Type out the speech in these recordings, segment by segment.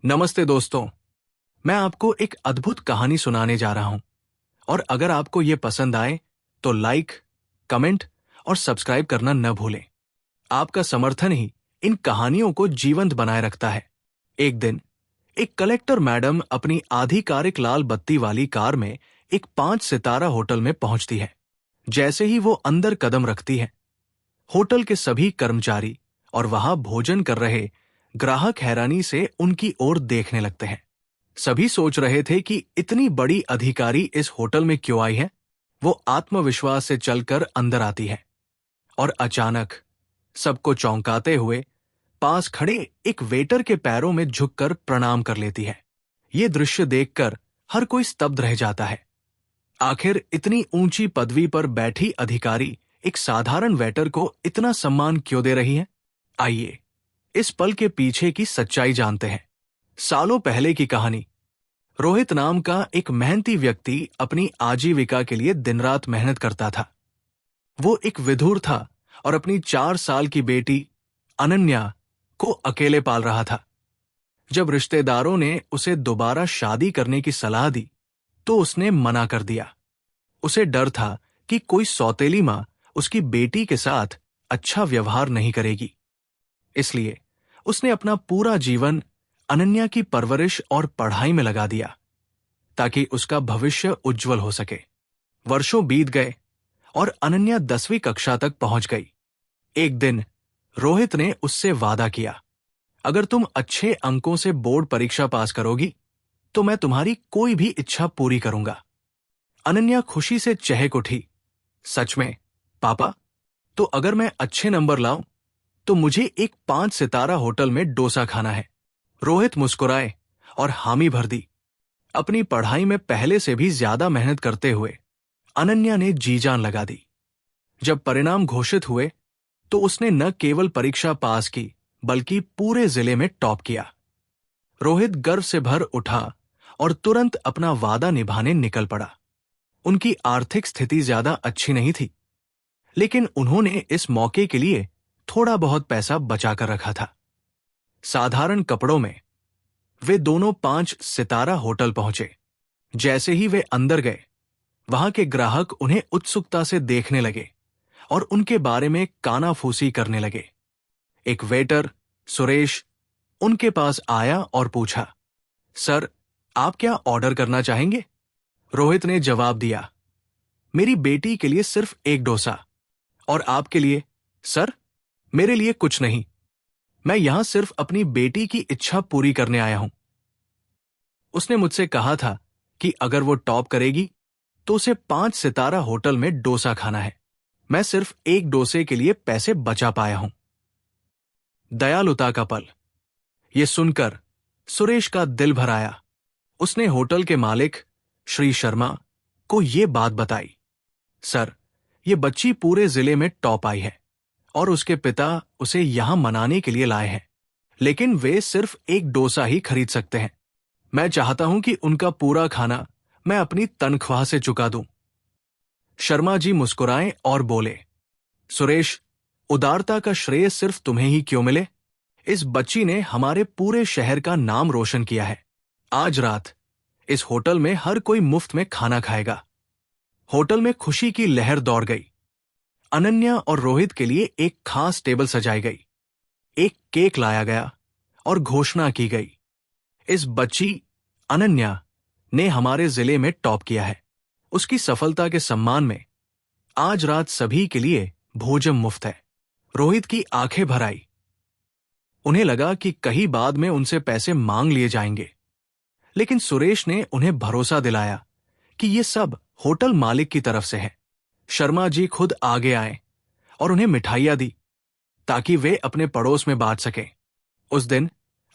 नमस्ते दोस्तों। मैं आपको एक अद्भुत कहानी सुनाने जा रहा हूं और अगर आपको ये पसंद आए तो लाइक, कमेंट और सब्सक्राइब करना न भूलें। आपका समर्थन ही इन कहानियों को जीवंत बनाए रखता है। एक दिन एक कलेक्टर मैडम अपनी आधिकारिक लाल बत्ती वाली कार में एक 5 सितारा होटल में पहुंचती है। जैसे ही वो अंदर कदम रखती है, होटल के सभी कर्मचारी और वहां भोजन कर रहे ग्राहक हैरानी से उनकी ओर देखने लगते हैं। सभी सोच रहे थे कि इतनी बड़ी अधिकारी इस होटल में क्यों आई है। वो आत्मविश्वास से चलकर अंदर आती है और अचानक सबको चौंकाते हुए पास खड़े एक वेटर के पैरों में झुककर प्रणाम कर लेती है। ये दृश्य देखकर हर कोई स्तब्ध रह जाता है। आखिर इतनी ऊंची पदवी पर बैठी अधिकारी एक साधारण वेटर को इतना सम्मान क्यों दे रही है? आइए इस पल के पीछे की सच्चाई जानते हैं। सालों पहले की कहानी। रोहित नाम का एक मेहनती व्यक्ति अपनी आजीविका के लिए दिन रात मेहनत करता था। वो एक विधुर था और अपनी 4 साल की बेटी अनन्या को अकेले पाल रहा था। जब रिश्तेदारों ने उसे दोबारा शादी करने की सलाह दी तो उसने मना कर दिया। उसे डर था कि कोई सौतेली मां उसकी बेटी के साथ अच्छा व्यवहार नहीं करेगी। इसलिए उसने अपना पूरा जीवन अनन्या की परवरिश और पढ़ाई में लगा दिया ताकि उसका भविष्य उज्जवल हो सके। वर्षों बीत गए और अनन्या 10वीं कक्षा तक पहुंच गई। एक दिन रोहित ने उससे वादा किया, अगर तुम अच्छे अंकों से बोर्ड परीक्षा पास करोगी तो मैं तुम्हारी कोई भी इच्छा पूरी करूंगा। अनन्या खुशी से चहक उठी। सच में पापा? तो अगर मैं अच्छे नंबर लाऊं तो मुझे एक 5 सितारा होटल में डोसा खाना है। रोहित मुस्कुराए और हामी भर दी। अपनी पढ़ाई में पहले से भी ज्यादा मेहनत करते हुए अनन्या ने जी जान लगा दी। जब परिणाम घोषित हुए तो उसने न केवल परीक्षा पास की बल्कि पूरे जिले में टॉप किया। रोहित गर्व से भर उठा और तुरंत अपना वादा निभाने निकल पड़ा। उनकी आर्थिक स्थिति ज्यादा अच्छी नहीं थी, लेकिन उन्होंने इस मौके के लिए थोड़ा बहुत पैसा बचाकर रखा था। साधारण कपड़ों में वे दोनों 5 सितारा होटल पहुंचे। जैसे ही वे अंदर गए, वहां के ग्राहक उन्हें उत्सुकता से देखने लगे और उनके बारे में कानाफूसी करने लगे। एक वेटर सुरेश उनके पास आया और पूछा, सर, आप क्या ऑर्डर करना चाहेंगे? रोहित ने जवाब दिया, मेरी बेटी के लिए सिर्फ एक डोसा। और आपके लिए? सर, मेरे लिए कुछ नहीं, मैं यहां सिर्फ अपनी बेटी की इच्छा पूरी करने आया हूं। उसने मुझसे कहा था कि अगर वो टॉप करेगी तो उसे 5 सितारा होटल में डोसा खाना है। मैं सिर्फ एक डोसे के लिए पैसे बचा पाया हूं। दयालुता का पल। यह सुनकर सुरेश का दिल भर आया। उसने होटल के मालिक श्री शर्मा को यह बात बताई, सर, यह बच्ची पूरे जिले में टॉप आई है और उसके पिता उसे यहां मनाने के लिए लाए हैं, लेकिन वे सिर्फ एक डोसा ही खरीद सकते हैं। मैं चाहता हूं कि उनका पूरा खाना मैं अपनी तनख्वाह से चुका दूं। शर्मा जी मुस्कुराए और बोले, सुरेश, उदारता का श्रेय सिर्फ तुम्हें ही क्यों मिले? इस बच्ची ने हमारे पूरे शहर का नाम रोशन किया है। आज रात इस होटल में हर कोई मुफ्त में खाना खाएगा। होटल में खुशी की लहर दौड़ गई। अनन्या और रोहित के लिए एक खास टेबल सजाई गई। एक केक लाया गया और घोषणा की गई, इस बच्ची अनन्या ने हमारे जिले में टॉप किया है। उसकी सफलता के सम्मान में आज रात सभी के लिए भोजन मुफ्त है। रोहित की आंखें भर आई। उन्हें लगा कि कहीं बाद में उनसे पैसे मांग लिए जाएंगे, लेकिन सुरेश ने उन्हें भरोसा दिलाया कि यह सब होटल मालिक की तरफ से है। शर्मा जी खुद आगे आए और उन्हें मिठाइयां दी ताकि वे अपने पड़ोस में बांट सकें। उस दिन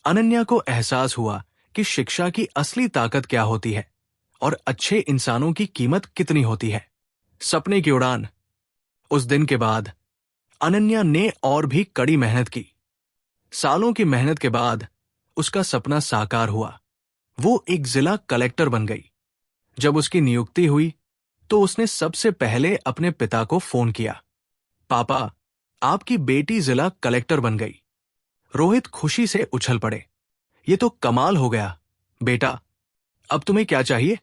अनन्या को एहसास हुआ कि शिक्षा की असली ताकत क्या होती है और अच्छे इंसानों की कीमत कितनी होती है। सपने की उड़ान। उस दिन के बाद अनन्या ने और भी कड़ी मेहनत की। सालों की मेहनत के बाद उसका सपना साकार हुआ। वो एक जिला कलेक्टर बन गई। जब उसकी नियुक्ति हुई तो उसने सबसे पहले अपने पिता को फोन किया, पापा, आपकी बेटी जिला कलेक्टर बन गई। रोहित खुशी से उछल पड़े। ये तो कमाल हो गया बेटा। अब तुम्हें क्या चाहिए?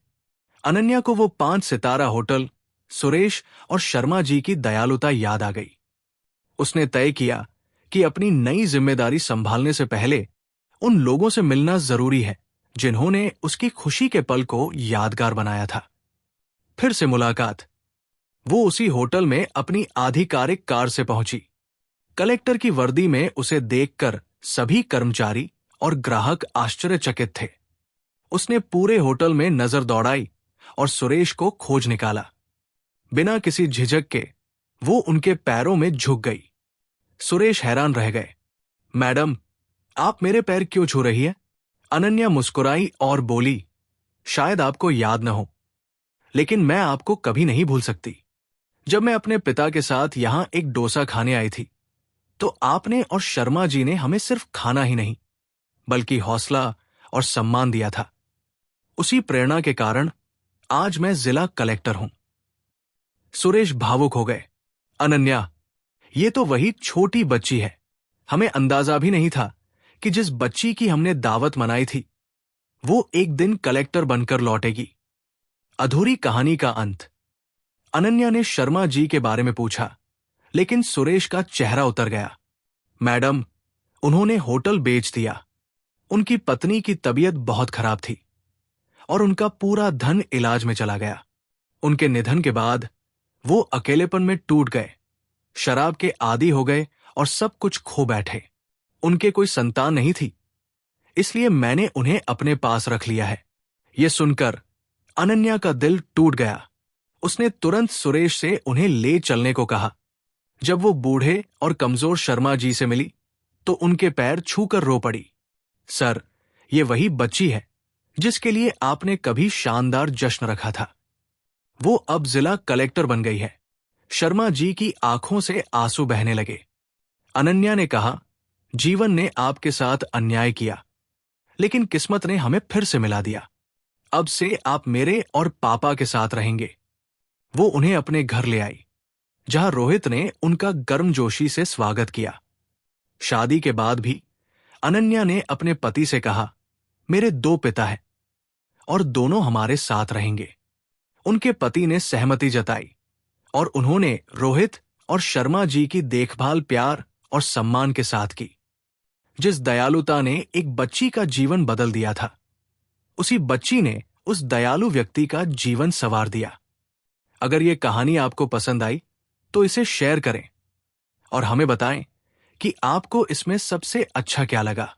अनन्या को वो 5 सितारा होटल, सुरेश और शर्मा जी की दयालुता याद आ गई। उसने तय किया कि अपनी नई जिम्मेदारी संभालने से पहले उन लोगों से मिलना जरूरी है जिन्होंने उसकी खुशी के पल को यादगार बनाया था। फिर से मुलाकात। वो उसी होटल में अपनी आधिकारिक कार से पहुंची। कलेक्टर की वर्दी में उसे देखकर सभी कर्मचारी और ग्राहक आश्चर्यचकित थे। उसने पूरे होटल में नजर दौड़ाई और सुरेश को खोज निकाला। बिना किसी झिझक के वो उनके पैरों में झुक गई। सुरेश हैरान रह गए। मैडम, आप मेरे पैर क्यों छू रही है? अनन्या मुस्कुराई और बोली, शायद आपको याद न हो, लेकिन मैं आपको कभी नहीं भूल सकती। जब मैं अपने पिता के साथ यहां एक डोसा खाने आई थी, तो आपने और शर्मा जी ने हमें सिर्फ खाना ही नहीं, बल्कि हौसला और सम्मान दिया था। उसी प्रेरणा के कारण आज मैं जिला कलेक्टर हूं। सुरेश भावुक हो गए। अनन्या, ये तो वही छोटी बच्ची है। हमें अंदाजा भी नहीं था कि जिस बच्ची की हमने दावत मनाई थी, वो एक दिन कलेक्टर बनकर लौटेगी। अधूरी कहानी का अंत। अनन्या ने शर्मा जी के बारे में पूछा, लेकिन सुरेश का चेहरा उतर गया। मैडम, उन्होंने होटल बेच दिया। उनकी पत्नी की तबीयत बहुत खराब थी और उनका पूरा धन इलाज में चला गया। उनके निधन के बाद वो अकेलेपन में टूट गए, शराब के आदी हो गए और सब कुछ खो बैठे। उनके कोई संतान नहीं थी, इसलिए मैंने उन्हें अपने पास रख लिया है। यह सुनकर अनन्या का दिल टूट गया। उसने तुरंत सुरेश से उन्हें ले चलने को कहा। जब वो बूढ़े और कमजोर शर्मा जी से मिली, तो उनके पैर छूकर रो पड़ी। सर, ये वही बच्ची है जिसके लिए आपने कभी शानदार जश्न रखा था। वो अब जिला कलेक्टर बन गई है। शर्मा जी की आंखों से आंसू बहने लगे। अनन्या ने कहा, जीवन ने आपके साथ अन्याय किया, लेकिन किस्मत ने हमें फिर से मिला दिया। अब से आप मेरे और पापा के साथ रहेंगे। वो उन्हें अपने घर ले आई, जहां रोहित ने उनका गर्मजोशी से स्वागत किया। शादी के बाद भी अनन्या ने अपने पति से कहा, मेरे 2 पिता हैं और दोनों हमारे साथ रहेंगे। उनके पति ने सहमति जताई और उन्होंने रोहित और शर्मा जी की देखभाल प्यार और सम्मान के साथ की। जिस दयालुता ने एक बच्ची का जीवन बदल दिया था, उसी बच्ची ने उस दयालु व्यक्ति का जीवन संवार दिया। अगर ये कहानी आपको पसंद आई तो इसे शेयर करें और हमें बताएं कि आपको इसमें सबसे अच्छा क्या लगा।